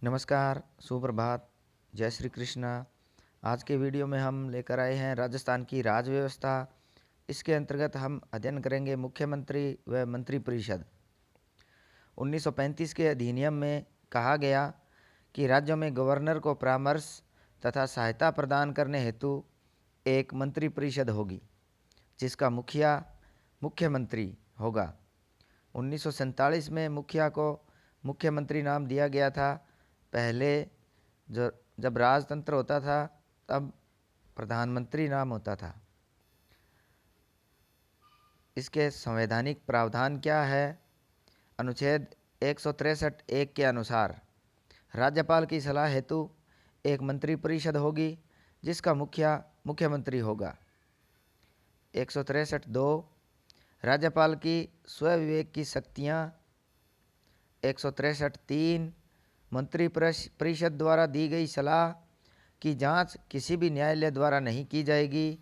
नमस्कार, सुप्रभात, जय श्री कृष्णा। आज के वीडियो में हम लेकर आए हैं राजस्थान की राज व्यवस्था। इसके अंतर्गत हम अध्ययन करेंगे मुख्यमंत्री व मंत्रिपरिषद। 1935 के अधिनियम में कहा गया कि राज्यों में गवर्नर को परामर्श तथा सहायता प्रदान करने हेतु एक मंत्रिपरिषद होगी, जिसका मुखिया मुख्यमंत्री होगा। 1947 में मुखिया को मुख्यमंत्री नाम दिया गया था। पहले जो जब राजतंत्र होता था तब प्रधानमंत्री नाम होता था। इसके संवैधानिक प्रावधान क्या है? अनुच्छेद 163 एक के अनुसार राज्यपाल की सलाह हेतु एक मंत्रिपरिषद होगी, जिसका मुखिया मुख्यमंत्री होगा। 163(2) राज्यपाल की स्वविवेक की शक्तियाँ। 163(3) मंत्रिपरिषद द्वारा दी गई सलाह की जांच किसी भी न्यायालय द्वारा नहीं की जाएगी।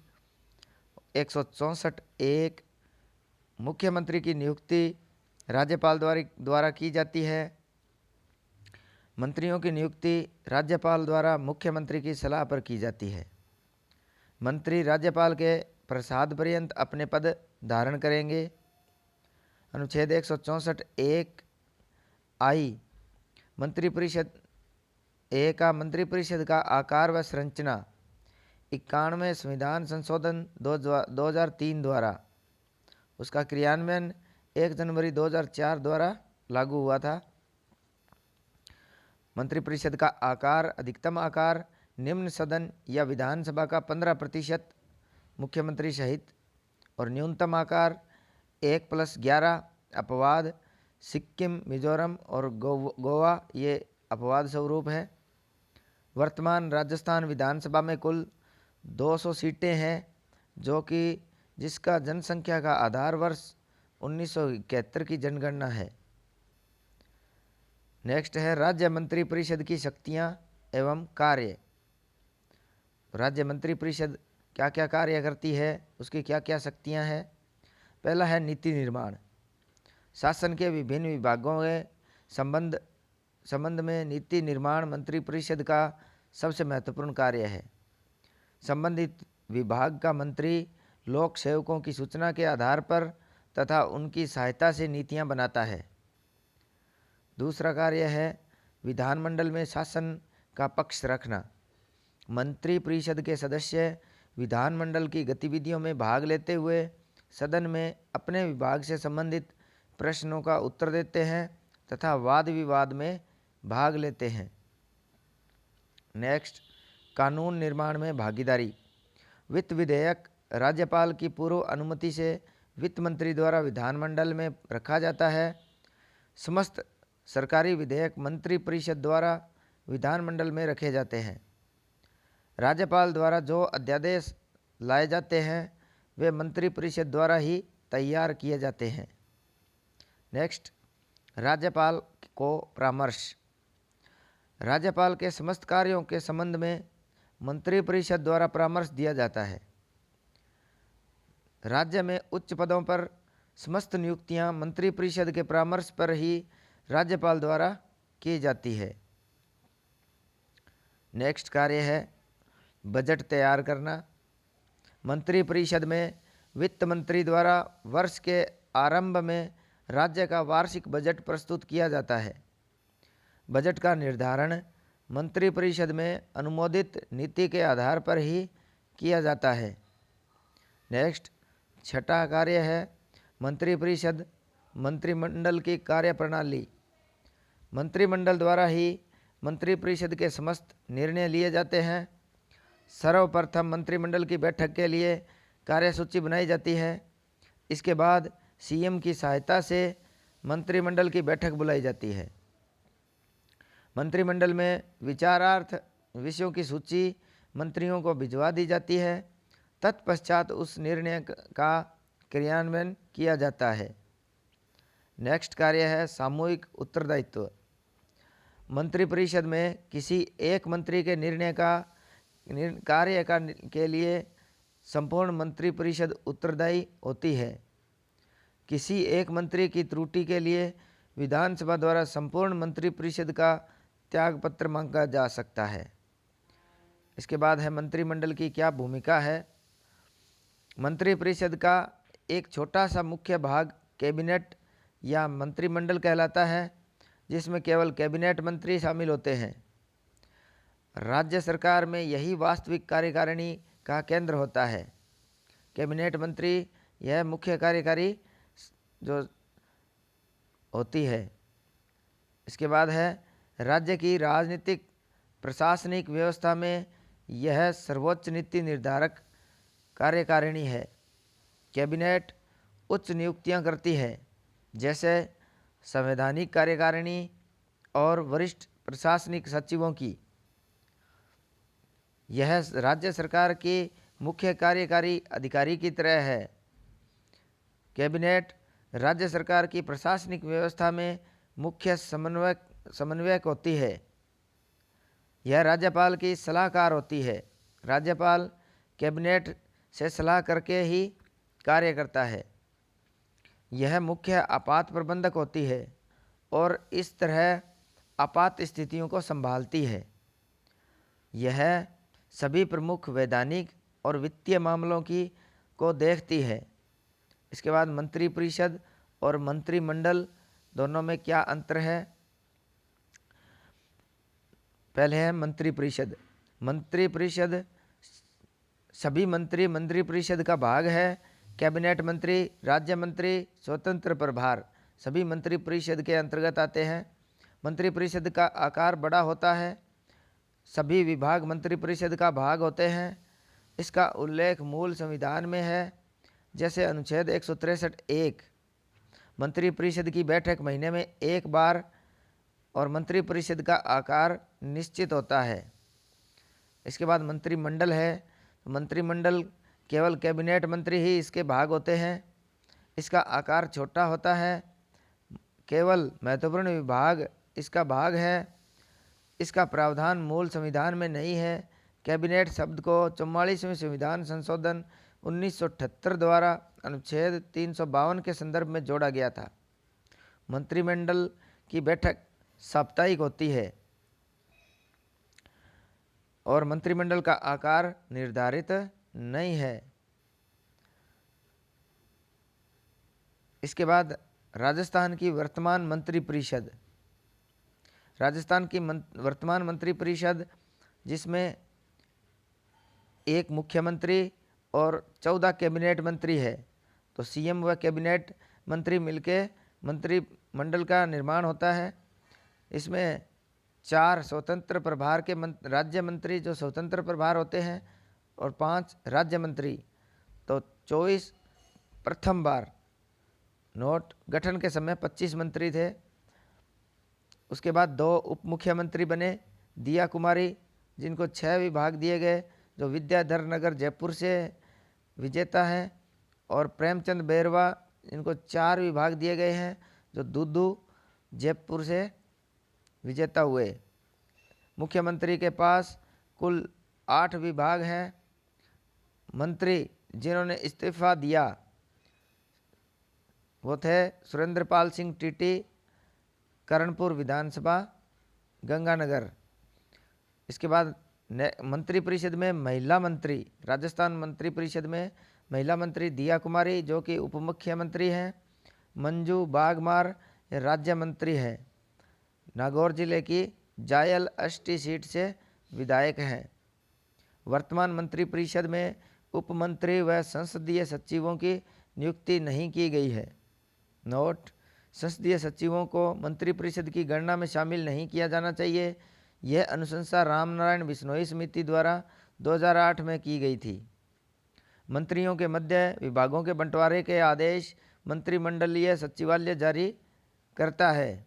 164(1) मुख्यमंत्री की नियुक्ति राज्यपाल द्वारा की जाती है। मंत्रियों की नियुक्ति राज्यपाल द्वारा मुख्यमंत्री की सलाह पर की जाती है। मंत्री राज्यपाल के प्रसाद पर्यंत अपने पद धारण करेंगे। अनुच्छेद 164(1) आई मंत्रिपरिषद का आकार व संरचना 91वें संविधान संशोधन 2003 द्वारा, उसका क्रियान्वयन 1 जनवरी 2004 द्वारा लागू हुआ था। मंत्रिपरिषद का आकार, अधिकतम आकार निम्न सदन या विधानसभा का 15% मुख्यमंत्री सहित, और न्यूनतम आकार 1+11 अपवाद सिक्किम, मिजोरम और गोवा ये अपवाद स्वरूप है। वर्तमान राजस्थान विधानसभा में कुल 200 सीटें हैं, जो कि जिसका जनसंख्या का आधार वर्ष 1971 की जनगणना है। नेक्स्ट है राज्य मंत्रिपरिषद की शक्तियां एवं कार्य। राज्य मंत्रिपरिषद क्या क्या कार्य करती है, उसकी क्या क्या शक्तियां हैं? पहला है नीति निर्माण। शासन के विभिन्न विभागों के संबंध में नीति निर्माण मंत्रिपरिषद का सबसे महत्वपूर्ण कार्य है। संबंधित विभाग का मंत्री लोक सेवकों की सूचना के आधार पर तथा उनकी सहायता से नीतियां बनाता है। दूसरा कार्य है विधानमंडल में शासन का पक्ष रखना। मंत्रिपरिषद के सदस्य विधानमंडल की गतिविधियों में भाग लेते हुए सदन में अपने विभाग से संबंधित प्रश्नों का उत्तर देते हैं तथा वाद विवाद में भाग लेते हैं। नेक्स्ट, कानून निर्माण में भागीदारी। वित्त विधेयक राज्यपाल की पूर्व अनुमति से वित्त मंत्री द्वारा विधानमंडल में रखा जाता है। समस्त सरकारी विधेयक मंत्रिपरिषद द्वारा विधानमंडल में रखे जाते हैं। राज्यपाल द्वारा जो अध्यादेश लाए जाते हैं वे मंत्रिपरिषद द्वारा ही तैयार किए जाते हैं। नेक्स्ट, राज्यपाल को परामर्श। राज्यपाल के समस्त कार्यों के संबंध में मंत्रिपरिषद द्वारा परामर्श दिया जाता है। राज्य में उच्च पदों पर समस्त नियुक्तियां मंत्रिपरिषद के परामर्श पर ही राज्यपाल द्वारा की जाती है। नेक्स्ट कार्य है बजट तैयार करना। मंत्रिपरिषद में वित्त मंत्री द्वारा वर्ष के आरंभ में राज्य का वार्षिक बजट प्रस्तुत किया जाता है। बजट का निर्धारण मंत्रिपरिषद में अनुमोदित नीति के आधार पर ही किया जाता है। नेक्स्ट, छठा कार्य है मंत्रिपरिषद मंत्रिमंडल की कार्यप्रणाली। मंत्रिमंडल द्वारा ही मंत्रिपरिषद के समस्त निर्णय लिए जाते हैं। सर्वप्रथम मंत्रिमंडल की बैठक के लिए कार्यसूची बनाई जाती है। इसके बाद सीएम की सहायता से मंत्रिमंडल की बैठक बुलाई जाती है। मंत्रिमंडल में विचारार्थ विषयों की सूची मंत्रियों को भिजवा दी जाती है। तत्पश्चात उस निर्णय का क्रियान्वयन किया जाता है। नेक्स्ट कार्य है सामूहिक उत्तरदायित्व। मंत्रिपरिषद में किसी एक मंत्री के निर्णय का कार्य के लिए संपूर्ण मंत्रिपरिषद उत्तरदायी होती है। किसी एक मंत्री की त्रुटि के लिए विधानसभा द्वारा संपूर्ण मंत्रिपरिषद का त्यागपत्र मांगा जा सकता है। इसके बाद है मंत्रिमंडल की क्या भूमिका है। मंत्रिपरिषद का एक छोटा सा मुख्य भाग कैबिनेट या मंत्रिमंडल कहलाता है, जिसमें केवल कैबिनेट मंत्री शामिल होते हैं। राज्य सरकार में यही वास्तविक कार्यकारिणी का केंद्र होता है। कैबिनेट मंत्री यह मुख्य कार्यकारी जो होती है। इसके बाद है राज्य की राजनीतिक प्रशासनिक व्यवस्था में यह सर्वोच्च नीति निर्धारक कार्यकारिणी है। कैबिनेट उच्च नियुक्तियां करती है, जैसे संवैधानिक कार्यकारिणी और वरिष्ठ प्रशासनिक सचिवों की। यह राज्य सरकार के मुख्य कार्यकारी अधिकारी की तरह है। कैबिनेट राज्य सरकार की प्रशासनिक व्यवस्था में मुख्य समन्वयक होती है। यह राज्यपाल की सलाहकार होती है। राज्यपाल कैबिनेट से सलाह करके ही कार्य करता है। यह मुख्य आपात प्रबंधक होती है और इस तरह आपात स्थितियों को संभालती है। यह सभी प्रमुख वैधानिक और वित्तीय मामलों को देखती है। इसके बाद मंत्रिपरिषद और मंत्रिमंडल दोनों में क्या अंतर है। पहले है मंत्रिपरिषद। मंत्रिपरिषद सभी मंत्रिपरिषद का भाग है। कैबिनेट मंत्री, राज्य मंत्री, स्वतंत्र प्रभार सभी मंत्रिपरिषद के अंतर्गत आते हैं। मंत्रिपरिषद का आकार बड़ा होता है। सभी विभाग मंत्रिपरिषद का भाग होते हैं। इसका उल्लेख मूल संविधान में है, जैसे अनुच्छेद 163(1) मंत्रिपरिषद की बैठक महीने में एक बार और मंत्रिपरिषद का आकार निश्चित होता है। इसके बाद मंत्रिमंडल है। मंत्रिमंडल केवल कैबिनेट मंत्री ही इसके भाग होते हैं। इसका आकार छोटा होता है। केवल महत्वपूर्ण विभाग इसका भाग है। इसका प्रावधान मूल संविधान में नहीं है। कैबिनेट शब्द को 44वें संविधान संशोधन 1978 द्वारा अनुच्छेद 352 के संदर्भ में जोड़ा गया था। मंत्रिमंडल की बैठक साप्ताहिक होती है और मंत्रिमंडल का आकार निर्धारित नहीं है। इसके बाद राजस्थान की वर्तमान मंत्रिपरिषद। राजस्थान की वर्तमान मंत्रिपरिषद, जिसमें एक मुख्यमंत्री और 14 कैबिनेट मंत्री है। तो सीएम व कैबिनेट मंत्री मिलके मंत्रिमंडल का निर्माण होता है। इसमें 4 स्वतंत्र प्रभार के राज्य मंत्री जो स्वतंत्र प्रभार होते हैं और 5 राज्य मंत्री। तो 24 प्रथम बार नोट गठन के समय 25 मंत्री थे। उसके बाद 2 उप मुख्यमंत्री बने, दिया कुमारी जिनको 6 विभाग दिए गए, जो विद्याधर नगर जयपुर से विजेता हैं, और प्रेमचंद बैरवा इनको 4 विभाग दिए गए हैं, जो दूदू जयपुर से विजेता हुए। मुख्यमंत्री के पास कुल 8 विभाग हैं। मंत्री जिन्होंने इस्तीफा दिया वो थे सुरेंद्रपाल सिंह टीटी, करणपुर विधानसभा, गंगानगर। इसके बाद मंत्रिपरिषद में महिला मंत्री, राजस्थान मंत्रिपरिषद में महिला मंत्री दिया कुमारी जो कि उप मुख्यमंत्री हैं। मंजू बागमार राज्य मंत्री हैं। नागौर जिले की जायल अष्टी सीट से विधायक हैं। वर्तमान मंत्रिपरिषद में उप मंत्री व संसदीय सचिवों की नियुक्ति नहीं की गई है। नोट: संसदीय सचिवों को मंत्रिपरिषद की गणना में शामिल नहीं किया जाना चाहिए। यह अनुशंसा रामनारायण बिश्नोई समिति द्वारा 2008 में की गई थी। मंत्रियों के मध्य विभागों के बंटवारे के आदेश मंत्रिमंडलीय सचिवालय जारी करता है।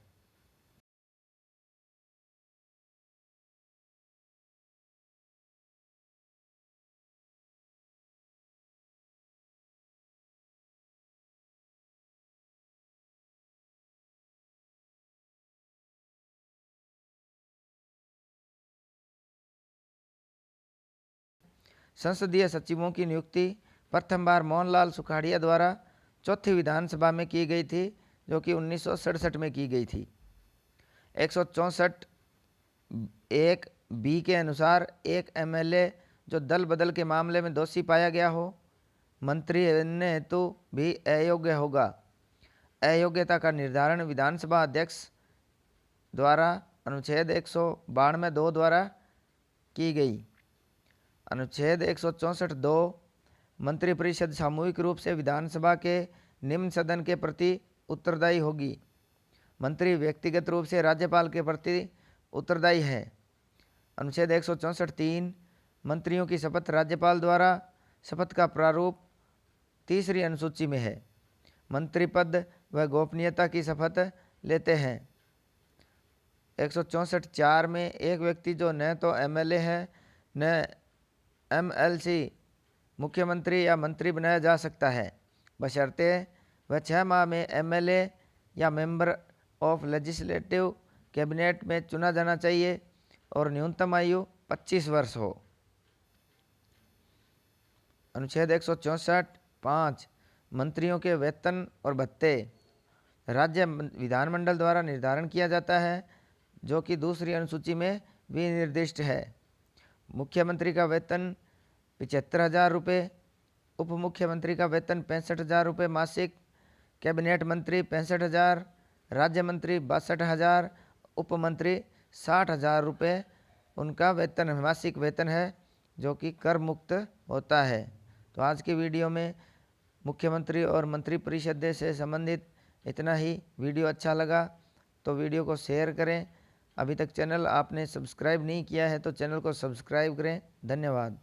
संसदीय सचिवों की नियुक्ति प्रथम बार मोहनलाल सुखाड़िया द्वारा चौथी विधानसभा में की गई थी, जो कि 1967 में की गई थी। 164 एक बी के अनुसार एक एमएलए जो दल बदल के मामले में दोषी पाया गया हो, मंत्री बनने हेतु भी अयोग्य होगा। अयोग्यता का निर्धारण विधानसभा अध्यक्ष द्वारा अनुच्छेद 192(2) द्वारा की गई। अनुच्छेद 164(2) मंत्रिपरिषद सामूहिक रूप से विधानसभा के निम्न सदन के प्रति उत्तरदायी होगी। मंत्री व्यक्तिगत रूप से राज्यपाल के प्रति उत्तरदायी है। अनुच्छेद 164(3) मंत्रियों की शपथ राज्यपाल द्वारा शपथ का प्रारूप तीसरी अनुसूची में है। मंत्री पद व गोपनीयता की शपथ लेते हैं। 164(4) में एक व्यक्ति जो न तो एमएलए है न एमएलसी मुख्यमंत्री या मंत्री बनाया जा सकता है, बशर्ते वह 6 माह में एमएलए या मेंबर ऑफ लेजिस्लेटिव कैबिनेट में चुना जाना चाहिए और न्यूनतम आयु 25 वर्ष हो। अनुच्छेद 164(5) मंत्रियों के वेतन और भत्ते राज्य विधानमंडल द्वारा निर्धारण किया जाता है, जो कि दूसरी अनुसूची में विनिर्दिष्ट है। मुख्यमंत्री का वेतन 75,000 रुपये, उप मुख्यमंत्री का वेतन 65,000 रुपये मासिक, कैबिनेट मंत्री 65,000, राज्य मंत्री 62,000, उप मंत्री 60,000 रुपये उनका वेतन मासिक वेतन है, जो कि कर मुक्त होता है। तो आज की वीडियो में मुख्यमंत्री और मंत्रिपरिषद से संबंधित इतना ही। वीडियो अच्छा लगा तो वीडियो को शेयर करें। अभी तक चैनल आपने सब्सक्राइब नहीं किया है तो चैनल को सब्सक्राइब करें। धन्यवाद।